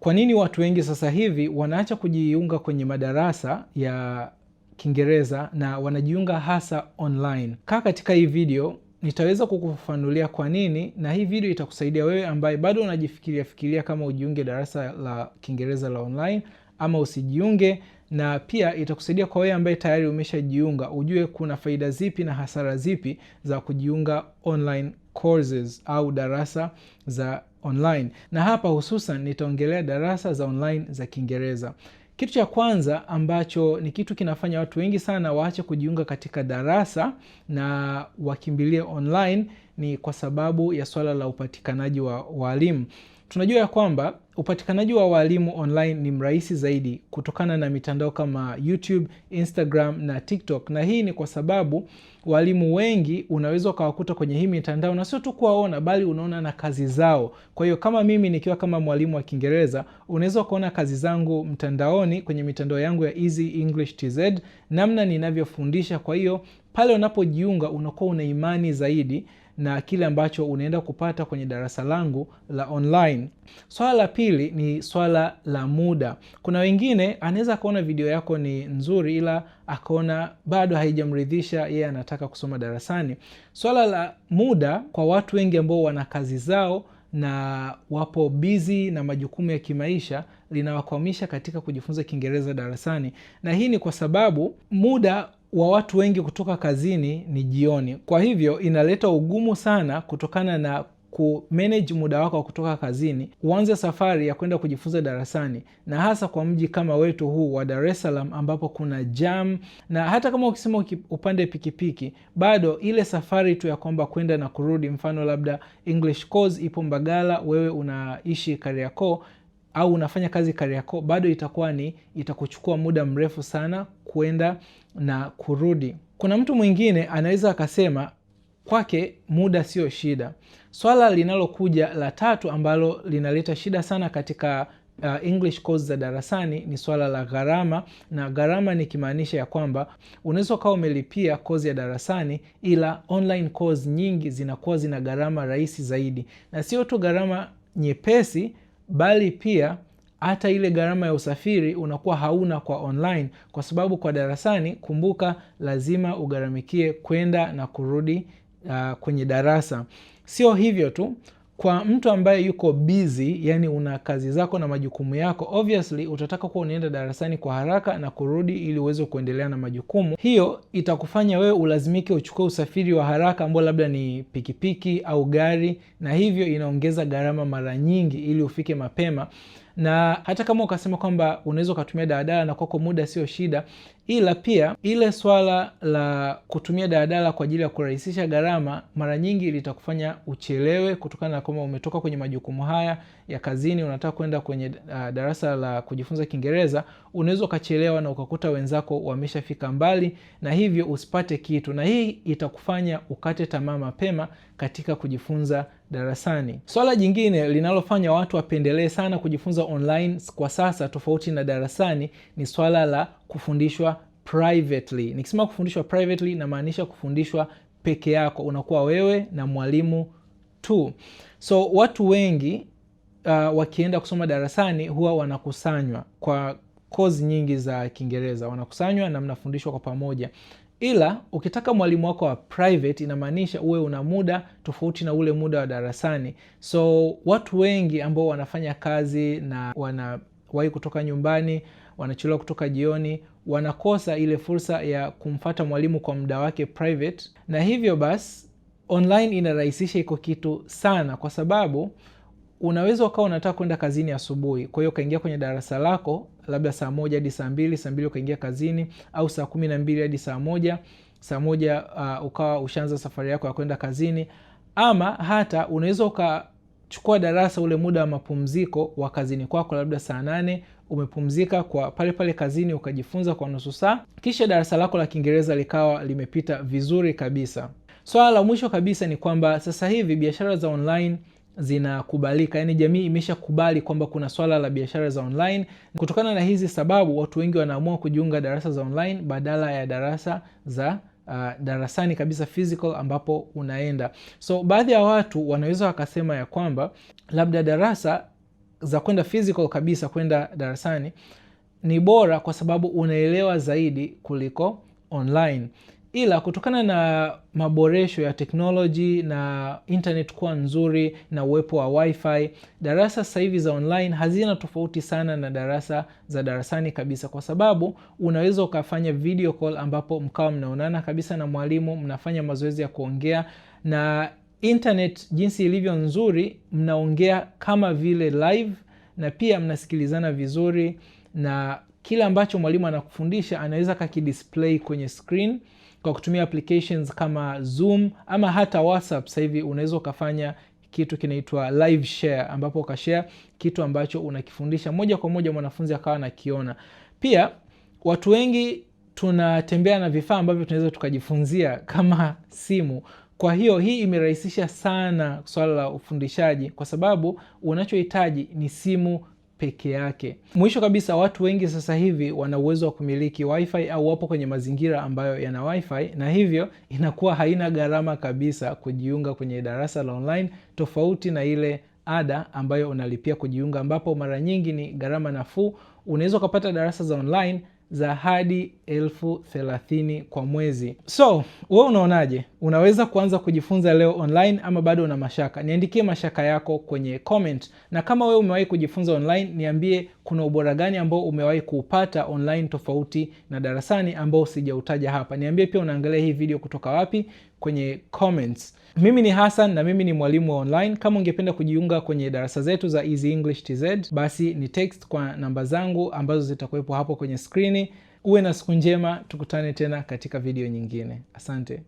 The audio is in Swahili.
Kwa nini watu wengi sasa hivi wanaacha kujiunga kwenye madarasa ya Kiingereza na wanajiunga hasa online? Kaa katika hii video nitaweza kukufafanulia kwa nini, na hii video itakusaidia wewe ambaye bado unajifikiria kama ujiunge darasa la Kiingereza la online ama usijiunge, na pia itakusaidia kwa wewe ambaye tayari umeshajiunga ujue kuna faida zipi na hasara zipi za kujiunga online courses au darasa za online. Na hapa hususan nitaongelea darasa za online za Kiingereza. Kitu cha kwanza ambacho ni kitu kinafanya watu wengi sana waache kujiunga katika darasa na wakimbilie online ni kwa sababu ya swala la upatikanaji wa walimu. Tunajua ya kwamba upatikanaji wa walimu online ni mrahisi zaidi kutokana na mitandao kama YouTube, Instagram na TikTok. Na hii ni kwa sababu walimu wengi unaweza ukawakuta kwenye hii mitandao na sio tu kuwaona bali unaona na kazi zao. Kwa hiyo kama mimi nikiwa kama mwalimu wa Kiingereza, unaweza kuona kazi zangu mtandaoni kwenye mitandao yangu ya Easy English TZ, namna ninavyofundisha. Kwa hiyo pale unapojiunga unakuwa una imani zaidi na kile ambacho unaenda kupata kwenye darasa langu la online. Swala la pili ni swala la muda. Kuna wengine anaweza akaona video yako ni nzuri ila akaona bado haijamridhisha, yeye anataka kusoma darasani. Swala la muda kwa watu wengi ambao wana kazi zao na wapo busy na majukumu ya kimaisha linawakwamisha katika kujifunza Kiingereza darasani. Na hii ni kwa sababu muda wa watu wengi kutoka kazini ni jioni. Kwa hivyo inaleta ugumu sana kutokana na kumanage muda wako kutoka kazini uanze safari ya kwenda kujifunza darasani, na hasa kwa mji kama wetu huu wa Dar es Salaam ambapo kuna jam, na hata kama ukisema upande pikipiki bado ile safari tu ya kwamba kwenda na kurudi, mfano labda English course ipo Mbagala, wewe unaishi Kariakoo au unafanya kazi Kariakoo, bado itakuchukua muda mrefu sana kwenda na kurudi. Kuna mtu mwingine anaweza akasema kwake muda sio shida. Swala linalokuja la tatu ambalo linaleta shida sana katika English course za darasani ni swala la gharama. Na gharama ni kimaanisha ya kwamba unaweza ukawa umelipia course ya darasani ila online course nyingi zinakuwa zina gharama rahisi zaidi, na sio tu gharama nyepesi bali pia hata ile gharama ya usafiri unakuwa hauna kwa online, kwa sababu kwa darasani kumbuka lazima ugharamikie kwenda na kurudi kwenye darasa. Sio hivyo tu, kwa mtu ambaye yuko busy, yani una kazi zako na majukumu yako, obviously utataka kuwa unaenda darasani kwa haraka na kurudi ili uweze kuendelea na majukumu. Hiyo itakufanya wewe ulazimike uchukue usafiri wa haraka ambao labda ni pikipiki au gari, na hivyo inaongeza gharama mara nyingi ili ufike mapema. Na hata kama ukasema kwamba unaweza kutumia daladala na kwako muda sio shida, ila pia ile swala la kutumia daladala kwa ajili ya kurahisisha gharama mara nyingi litakufanya uchelewe kutokana na kama umetoka kwenye majukumu haya ya kazini unataka kwenda kwenye darasa la kujifunza Kiingereza, unaweza ukachelewa na ukakuta wenzako wameshafika mbali na hivyo usipate kitu, na hii itakufanya ukate tamaa mapema katika kujifunza darasani. Swala jingine linalofanya watu wapendelee sana kujifunza online kwa sasa tofauti na darasani ni swala la kufundishwa privately. Nikisema kufundishwa privately na maanisha kufundishwa peke yako, unakuwa wewe na mwalimu tu. So watu wengi wakienda kusoma darasani huwa wanakusanywa kwa course nyingi za Kiingereza, wanakusanywa na mnafundishwa kwa pamoja. Ila ukitaka mwalimu wako wa private inamaanisha uwe una muda tofauti na ule muda wa darasani. So watu wengi ambao wanafanya kazi na wanawahi kutoka nyumbani, wanachelewa kutoka jioni, wanakosa ile fursa ya kumfuata mwalimu kwa muda wake private. Na hivyo basi online inarahisisha iko kitu sana, kwa sababu unaweza ukawa unataka kwenda kazini asubuhi, kwa hiyo ukaingia kwenye darasa lako labda saa 1 hadi saa 2, saa 2 ukaingia kazini, au saa 12 hadi saa 1, saa 1 ukawa ushaanza safari yako ya kwenda kazini. Ama hata unaweza ukachukua darasa ule muda wa mapumziko wa kazini kwako, labda saa 8 umepumzika kwa pale pale kazini ukajifunza kwa nusu saa, kisha darasa lako la Kiingereza likawa limepita vizuri kabisa. Swala la mwisho kabisa ni kwamba sasa hivi biashara za online zinakubalika, yani jamii imeshakubali kwamba kuna swala la biashara za online. Kutokana na hizi sababu watu wengi wanaamua kujiunga darasa za online badala ya darasa za darasani kabisa physical ambapo unaenda. So baadhi ya watu wanaweza wakasema ya kwamba labda darasa za kwenda physical kabisa, kwenda darasani, ni bora kwa sababu unaelewa zaidi kuliko online. Ila kutokana na maboresho ya teknoloji na internet kuwa nzuri na uwepo wa wifi, darasa sasa hivi za online hazina tofauti sana na darasa za darasani kabisa, kwa sababu unaweza ukafanya video call ambapo mkawa mnaonana kabisa na mwalimu, mnafanya mazoezi ya kuongea, na internet jinsi ilivyo nzuri, mnaongea kama vile live na pia mnasikilizana vizuri, na kila ambacho mwalimu anakufundisha anaweza kakidisplay kwenye screen kwa kutumia applications kama Zoom ama hata WhatsApp. Sasa hivi unaweza ukafanya kitu kinaitwa live share, ambapo ukashare kitu ambacho unakifundisha moja kwa moja mwanafunzi akawa anakiona. Pia watu wengi tunatembea na vifaa ambavyo tunaweza tukajifunzia kama simu. Kwa hiyo hii imerahisisha sana swala la ufundishaji, kwa sababu unachohitaji ni simu peke yake. Mwisho kabisa, watu wengi sasa hivi wana uwezo wa kumiliki wifi au wapo kwenye mazingira ambayo yana wifi, na hivyo inakuwa haina gharama kabisa kujiunga kwenye darasa la online, tofauti na ile ada ambayo unalipia kujiunga, ambapo mara nyingi ni gharama nafuu. Unaweza kupata darasa za online za hadi 30,000 kwa mwezi. So, wewe unaonaje? Unaweza kuanza kujifunza leo online ama bado una mashaka? Niandikie mashaka yako kwenye comment. Na kama wewe umewahi kujifunza online, niambie kuna ubora gani ambao umewahi kuupata online tofauti na darasani ambao sijautaja hapa. Niambie pia unaangalia hii video kutoka wapi kwenye comments. Mimi ni Hassan na mimi ni mwalimu wa online. Kama ungependa kujiunga kwenye darasa zetu za Easy English TZ, basi ni text kwa namba zangu ambazo zitakuwepo hapo kwenye screen. Uwe na siku njema, tukutane tena katika video nyingine. Asante.